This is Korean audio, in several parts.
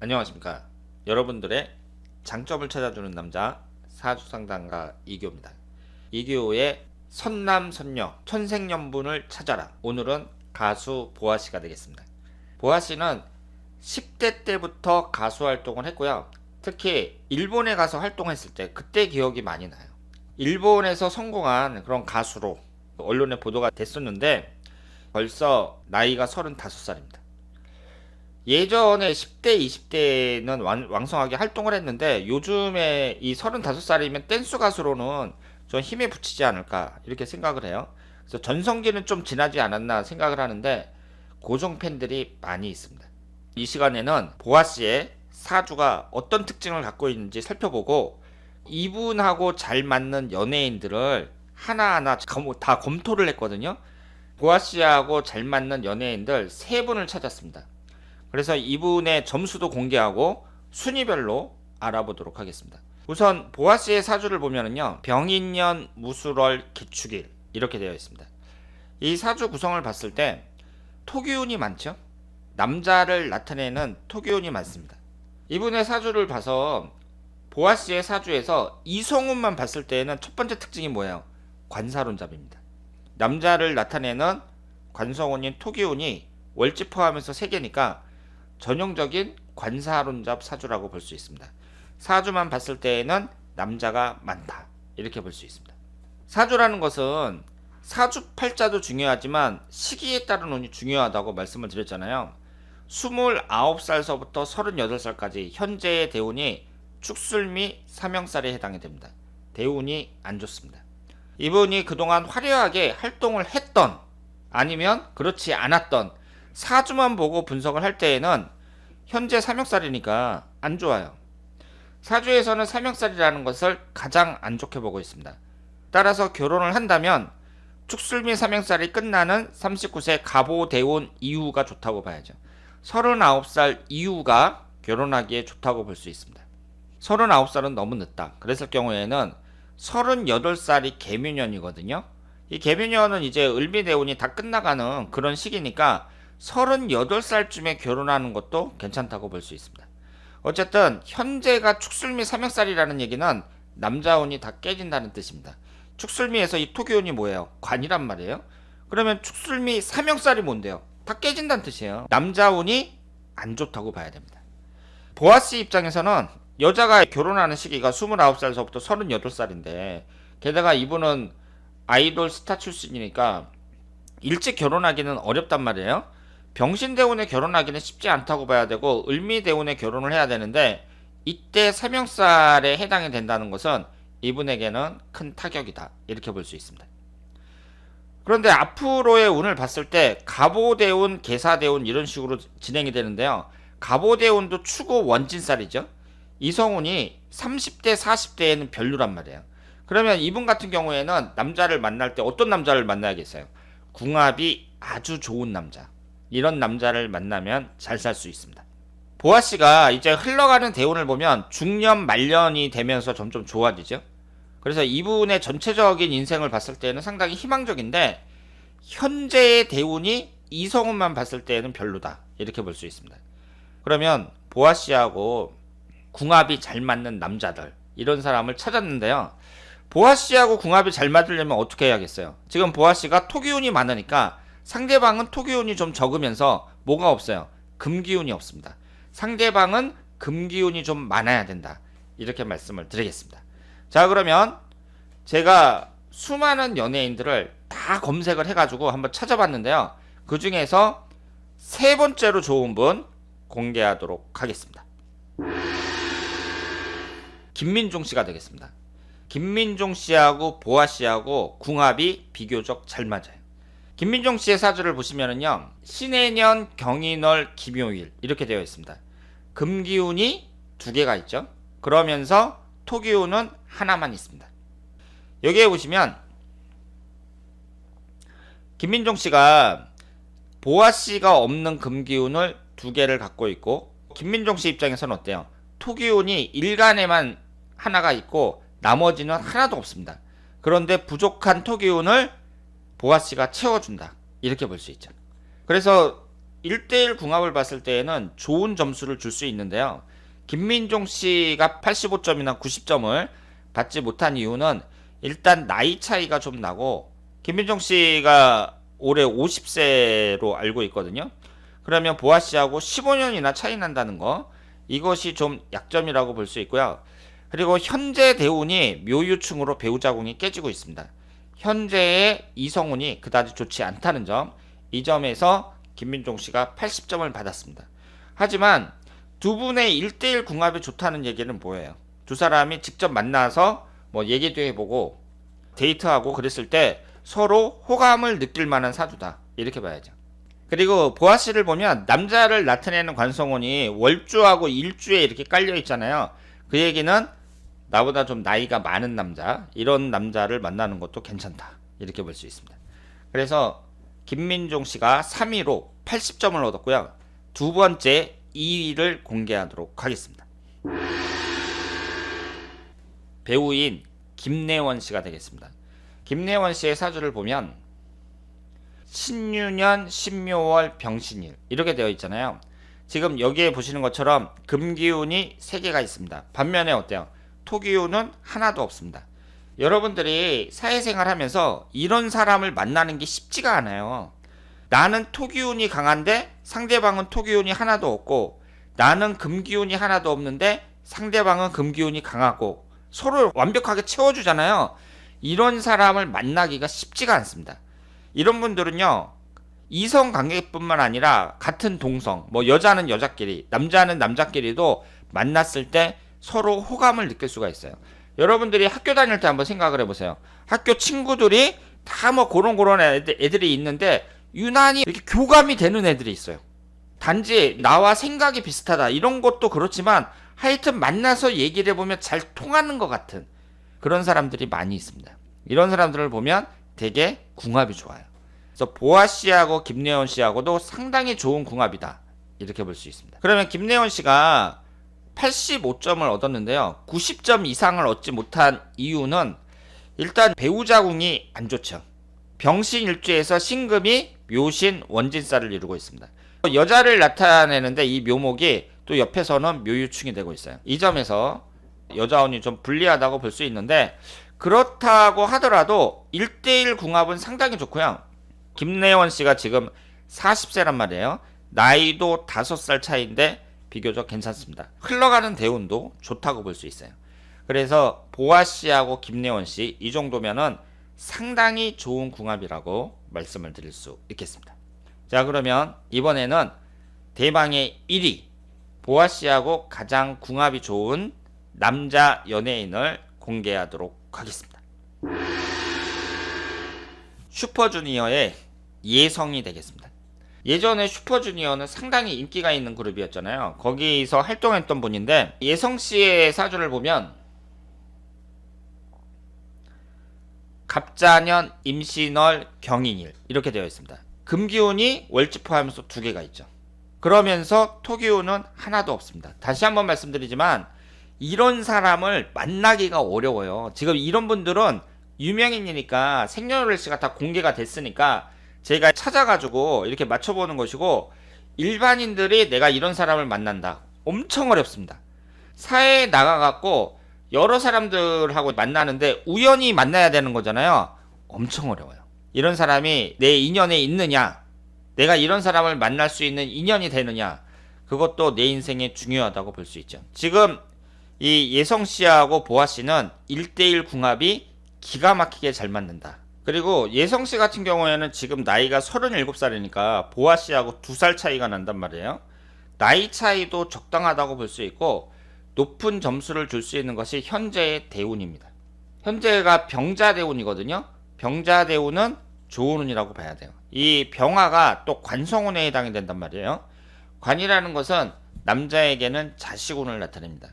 안녕하십니까. 여러분들의 장점을 찾아주는 남자 사주상담가 이교입니다. 이교의 선남선녀 천생연분을 찾아라. 오늘은 가수 보아씨가 되겠습니다. 보아씨는 10대 때부터 가수 활동을 했고요. 특히 일본에 가서 활동했을 때 그때 기억이 많이 나요. 일본에서 성공한 그런 가수로 언론에 보도가 됐었는데 벌써 나이가 35살입니다. 예전에 10대, 20대는 왕성하게 활동을 했는데 요즘에 이 35살이면 댄스 가수로는 좀 힘에 붙이지 않을까 이렇게 생각을 해요. 그래서 전성기는 좀 지나지 않았나 생각을 하는데 고정 팬들이 많이 있습니다. 이 시간에는 보아 씨의 사주가 어떤 특징을 갖고 있는지 살펴보고 이분하고 잘 맞는 연예인들을 하나하나 다 검토를 했거든요. 보아 씨하고 잘 맞는 연예인들 3분을 찾았습니다. 그래서 이분의 점수도 공개하고 순위별로 알아보도록 하겠습니다. 우선 보아 씨의 사주를 보면은요, 병인년, 무술월, 기축일 이렇게 되어 있습니다. 이 사주 구성을 봤을 때 토기운이 많죠. 남자를 나타내는 토기운이 많습니다. 이분의 사주를 봐서 보아 씨의 사주에서 이성운만 봤을 때에는 첫 번째 특징이 뭐예요? 관사론잡입니다. 남자를 나타내는 관성운인 토기운이 월지 포함해서 3개니까 전형적인 관사론잡 사주라고 볼 수 있습니다. 사주만 봤을 때에는 남자가 많다 이렇게 볼 수 있습니다. 사주라는 것은 사주팔자도 중요하지만 시기에 따른 운이 중요하다고 말씀을 드렸잖아요. 29살서부터 38살까지 현재의 대운이 축술미 사명살에 해당이 됩니다. 대운이 안 좋습니다. 이분이 그동안 화려하게 활동을 했던 아니면 그렇지 않았던 사주만 보고 분석을 할 때에는 현재 삼형살이니까 안 좋아요. 사주에서는 삼형살이라는 것을 가장 안 좋게 보고 있습니다. 따라서 결혼을 한다면 축술미 삼형살이 끝나는 39세 갑오대운 이후가 좋다고 봐야죠. 39살 이후가 결혼하기에 좋다고 볼 수 있습니다. 39살은 너무 늦다. 그랬을 경우에는 38살이 개묘년이거든요. 이 개묘년은 이제 을미대운이 다 끝나가는 그런 시기니까 38살쯤에 결혼하는 것도 괜찮다고 볼 수 있습니다. 어쨌든 현재가 축술미 삼형살이라는 얘기는 남자운이 다 깨진다는 뜻입니다. 축술미에서 이 토기운이 뭐예요? 관이란 말이에요. 그러면 축술미 삼형살이 뭔데요? 다 깨진다는 뜻이에요. 남자운이 안 좋다고 봐야 됩니다. 보아씨 입장에서는 여자가 결혼하는 시기가 29살서부터 38살인데 게다가 이분은 아이돌 스타 출신이니까 일찍 결혼하기는 어렵단 말이에요. 병신대운에 결혼하기는 쉽지 않다고 봐야 되고 을미대운에 결혼을 해야 되는데 이때 삼형살에 해당이 된다는 것은 이분에게는 큰 타격이다 이렇게 볼 수 있습니다. 그런데 앞으로의 운을 봤을 때 갑오대운, 계사대운 이런 식으로 진행이 되는데요. 갑오대운도 추고 원진살이죠. 이성운이 30대 40대에는 별로란 말이에요. 그러면 이분 같은 경우에는 남자를 만날 때 어떤 남자를 만나야겠어요? 궁합이 아주 좋은 남자, 이런 남자를 만나면 잘 살 수 있습니다. 보아씨가 이제 흘러가는 대운을 보면 중년 말년이 되면서 점점 좋아지죠. 그래서 이분의 전체적인 인생을 봤을 때는 상당히 희망적인데 현재의 대운이 이성운만 봤을 때는 별로다 이렇게 볼 수 있습니다. 그러면 보아씨하고 궁합이 잘 맞는 남자들 이런 사람을 찾았는데요. 보아씨하고 궁합이 잘 맞으려면 어떻게 해야겠어요? 지금 보아씨가 토기운이 많으니까 상대방은 토기운이 좀 적으면서 뭐가 없어요? 금기운이 없습니다. 상대방은 금기운이 좀 많아야 된다. 이렇게 말씀을 드리겠습니다. 자, 그러면 제가 수많은 연예인들을 다 검색을 해가지고 한번 찾아봤는데요. 그 중에서 3번째로 좋은 분 공개하도록 하겠습니다. 김민종 씨가 되겠습니다. 김민종 씨하고 보아 씨하고 궁합이 비교적 잘 맞아요. 김민종 씨의 사주를 보시면은요, 신해년, 경인월, 김요일 이렇게 되어 있습니다. 금기운이 2개가 있죠. 그러면서 토기운은 하나만 있습니다. 여기에 보시면 김민종 씨가 보아 씨가 없는 금기운을 2개를 갖고 있고 김민종 씨 입장에서는 어때요? 토기운이 일간에만 하나가 있고 나머지는 하나도 없습니다. 그런데 부족한 토기운을 보아씨가 채워준다 이렇게 볼 수 있죠. 그래서 1대1 궁합을 봤을 때에는 좋은 점수를 줄 수 있는데요. 김민종 씨가 85점이나 90점을 받지 못한 이유는 일단 나이 차이가 좀 나고, 김민종 씨가 올해 50세로 알고 있거든요. 그러면 보아 씨하고 15년이나 차이 난다는 거, 이것이 좀 약점이라고 볼 수 있고요. 그리고 현재 대운이 묘유충으로 배우자궁이 깨지고 있습니다. 현재의 이성운이 그다지 좋지 않다는 점, 이 점에서 김민종 씨가 80점을 받았습니다. 하지만 두 분의 1대1 궁합이 좋다는 얘기는 뭐예요? 두 사람이 직접 만나서 뭐 얘기도 해보고 데이트하고 그랬을 때 서로 호감을 느낄 만한 사주다, 이렇게 봐야죠. 그리고 보아 씨를 보면 남자를 나타내는 관성운이 월주하고 일주에 이렇게 깔려 있잖아요. 그 얘기는 나보다 좀 나이가 많은 남자, 이런 남자를 만나는 것도 괜찮다, 이렇게 볼 수 있습니다. 그래서 김민종 씨가 3위로 80점을 얻었고요. 두 번째 2위를 공개하도록 하겠습니다. 배우인 김래원 씨가 되겠습니다. 김래원 씨의 사주를 보면 신유년 신묘월 병신일 이렇게 되어 있잖아요. 지금 여기에 보시는 것처럼 금기운이 3개가 있습니다. 반면에 어때요? 토기운은 하나도 없습니다. 여러분들이 사회생활 하면서 이런 사람을 만나는 게 쉽지가 않아요. 나는 토기운이 강한데 상대방은 토기운이 하나도 없고, 나는 금기운이 하나도 없는데 상대방은 금기운이 강하고, 서로 완벽하게 채워주잖아요. 이런 사람을 만나기가 쉽지가 않습니다. 이런 분들은요, 이성 관계뿐만 아니라 같은 동성, 뭐 여자는 여자끼리, 남자는 남자끼리도 만났을 때 서로 호감을 느낄 수가 있어요. 여러분들이 학교 다닐 때 한번 생각을 해보세요. 학교 친구들이 다 뭐 고런 애들이 있는데 유난히 이렇게 교감이 되는 애들이 있어요. 단지 나와 생각이 비슷하다, 이런 것도 그렇지만 하여튼 만나서 얘기를 해보면 잘 통하는 것 같은 그런 사람들이 많이 있습니다. 이런 사람들을 보면 되게 궁합이 좋아요. 그래서 보아 씨하고 김래원 씨하고도 상당히 좋은 궁합이다, 이렇게 볼 수 있습니다. 그러면 김래원 씨가 85점을 얻었는데요. 90점 이상을 얻지 못한 이유는 일단 배우자궁이 안 좋죠. 병신일주에서 신금이 묘신 원진살을 이루고 있습니다. 여자를 나타내는데 이 묘목이 또 옆에서는 묘유충이 되고 있어요. 이 점에서 여자운이 좀 불리하다고 볼 수 있는데, 그렇다고 하더라도 1대1 궁합은 상당히 좋고요. 김래원 씨가 지금 40세란 말이에요. 나이도 5살 차이인데 비교적 괜찮습니다. 흘러가는 대운도 좋다고 볼 수 있어요. 그래서 보아 씨하고 김래원 씨, 이 정도면은 상당히 좋은 궁합이라고 말씀을 드릴 수 있겠습니다. 자, 그러면 이번에는 대망의 1위, 보아 씨하고 가장 궁합이 좋은 남자 연예인을 공개하도록 하겠습니다. 슈퍼주니어의 예성이 되겠습니다. 예전에 슈퍼주니어는 상당히 인기가 있는 그룹이었잖아요. 거기서 활동했던 분인데, 예성씨의 사주를 보면 갑자년, 임신월, 경인일 이렇게 되어 있습니다. 금기운이 월지 포함해서 2개가 있죠. 그러면서 토기운은 하나도 없습니다. 다시 한번 말씀드리지만 이런 사람을 만나기가 어려워요. 지금 이런 분들은 유명인이니까 생년월일시가 다 공개가 됐으니까 제가 찾아가지고 이렇게 맞춰보는 것이고, 일반인들이 내가 이런 사람을 만난다, 엄청 어렵습니다. 사회에 나가갖고 여러 사람들하고 만나는데 우연히 만나야 되는 거잖아요. 엄청 어려워요. 이런 사람이 내 인연에 있느냐, 내가 이런 사람을 만날 수 있는 인연이 되느냐, 그것도 내 인생에 중요하다고 볼 수 있죠. 지금 이 예성씨하고 보아씨는 1대1 궁합이 기가 막히게 잘 맞는다. 그리고 예성씨 같은 경우에는 지금 나이가 37살이니까 보아씨하고 2살 차이가 난단 말이에요. 나이 차이도 적당하다고 볼 수 있고, 높은 점수를 줄 수 있는 것이 현재의 대운입니다. 현재가 병자대운이거든요. 병자대운은 좋은 운이라고 봐야 돼요. 이 병화가 또 관성운에 해당이 된단 말이에요. 관이라는 것은 남자에게는 자식운을 나타냅니다.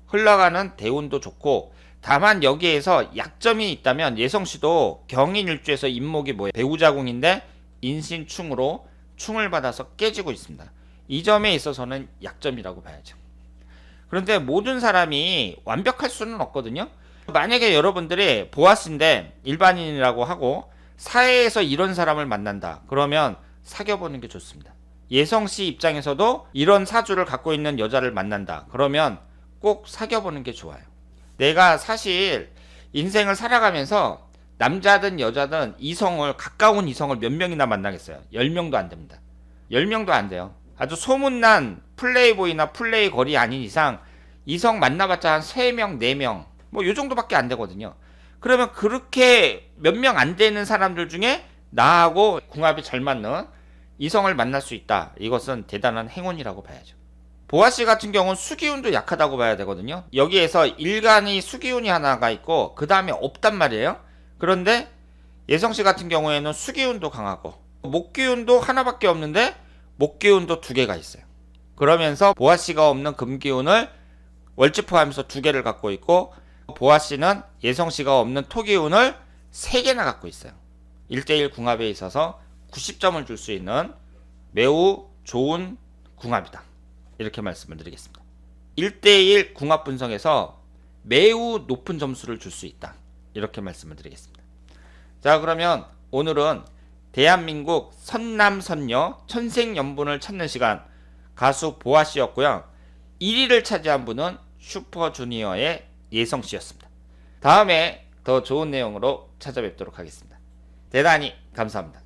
흘러가는 대운도 좋고, 다만 여기에서 약점이 있다면 예성씨도 경인일주에서 인목이 뭐예요? 배우자궁인데 인신충으로 충을 받아서 깨지고 있습니다. 이 점에 있어서는 약점이라고 봐야죠. 그런데 모든 사람이 완벽할 수는 없거든요. 만약에 여러분들이 보아스인데 일반인이라고 하고 사회에서 이런 사람을 만난다, 그러면 사귀어보는 게 좋습니다. 예성씨 입장에서도 이런 사주를 갖고 있는 여자를 만난다. 그러면 꼭 사귀어보는 게 좋아요. 내가 사실 인생을 살아가면서 남자든 여자든 가까운 이성을 몇 명이나 만나겠어요? 10명도 안 됩니다. 10명도 안 돼요. 아주 소문난 플레이보이나 플레이걸이 아닌 이상 이성 만나봤자 한 3명, 4명 뭐 요 정도밖에 안 되거든요. 그러면 그렇게 몇 명 안 되는 사람들 중에 나하고 궁합이 잘 맞는 이성을 만날 수 있다. 이것은 대단한 행운이라고 봐야죠. 보아씨 같은 경우는 수기운도 약하다고 봐야 되거든요. 여기에서 일간이 수기운이 하나가 있고 그 다음에 없단 말이에요. 그런데 예성씨 같은 경우에는 수기운도 강하고 목기운도 하나밖에 없는데 목기운도 2개가 있어요. 그러면서 보아씨가 없는 금기운을 월지포하면서 2개를 갖고 있고 보아씨는 예성씨가 없는 토기운을 3개나 갖고 있어요. 1대1 궁합에 있어서 90점을 줄 수 있는 매우 좋은 궁합이다. 이렇게 말씀을 드리겠습니다. 1대1 궁합 분석에서 매우 높은 점수를 줄 수 있다. 이렇게 말씀을 드리겠습니다. 자, 그러면 오늘은 대한민국 선남선녀 천생연분을 찾는 시간 가수 보아씨였고요. 1위를 차지한 분은 슈퍼주니어의 예성씨였습니다. 다음에 더 좋은 내용으로 찾아뵙도록 하겠습니다. 대단히 감사합니다.